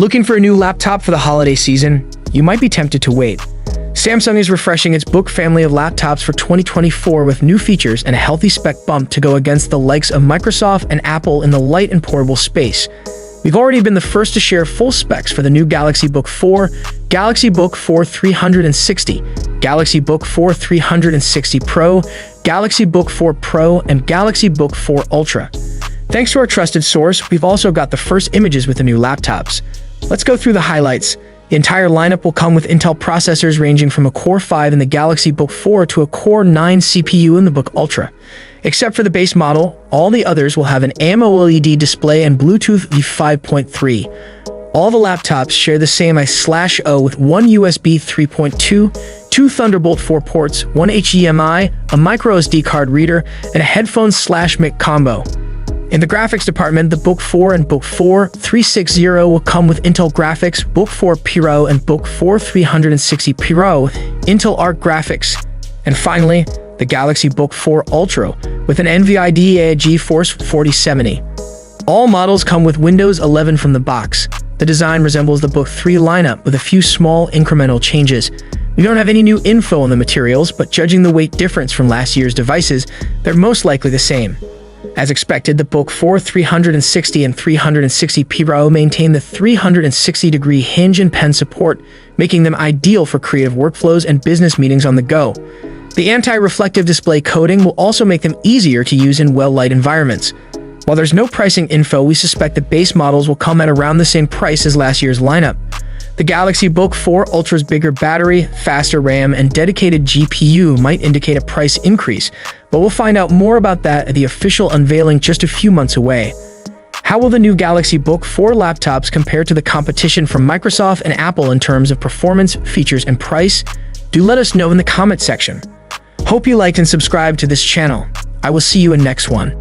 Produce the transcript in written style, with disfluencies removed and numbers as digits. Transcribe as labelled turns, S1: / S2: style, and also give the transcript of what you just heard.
S1: Looking for a new laptop for the holiday season? You might be tempted to wait. Samsung is refreshing its Book family of laptops for 2024 with new features and a healthy spec bump to go against the likes of Microsoft and Apple in the light and portable space. We've already been the first to share full specs for the new Galaxy Book 4, Galaxy Book 4 360, Galaxy Book 4 360 Pro, Galaxy Book 4 Pro, and Galaxy Book 4 Ultra. Thanks to our trusted source, we've also got the first images with the new laptops. Let's go through the highlights. The entire lineup will come with Intel processors ranging from a Core 5 in the Galaxy Book 4 to a Core 9 CPU in the Book Ultra. Except for the base model, all the others will have an AMOLED display and Bluetooth V5.3. All the laptops share the same I/O with one USB 3.2, two Thunderbolt 4 ports, one HDMI, a microSD card reader, and a headphones/mic combo. In the graphics department, the Book 4 and Book 4 360 will come with Intel graphics, Book 4 Pro and Book 4 360 Pro with Intel Arc graphics. And finally, the Galaxy Book 4 Ultra with an NVIDIA GeForce 4070. All models come with Windows 11 from the box. The design resembles the Book 3 lineup with a few small incremental changes. We don't have any new info on the materials, but judging the weight difference from last year's devices, they're most likely the same. As expected, the Book 4 360 and 360 Pro maintain the 360-degree hinge and pen support, making them ideal for creative workflows and business meetings on the go. The anti-reflective display coating will also make them easier to use in well-lit environments. While there's no pricing info, we suspect the base models will come at around the same price as last year's lineup. The Galaxy Book 4 Ultra's bigger battery, faster RAM, and dedicated GPU might indicate a price increase, but we'll find out more about that at the official unveiling just a few months away. How will the new Galaxy Book 4 laptops compare to the competition from Microsoft and Apple in terms of performance, features, and price? Do let us know in the comment section. Hope you liked and subscribed to this channel. I will see you in next one.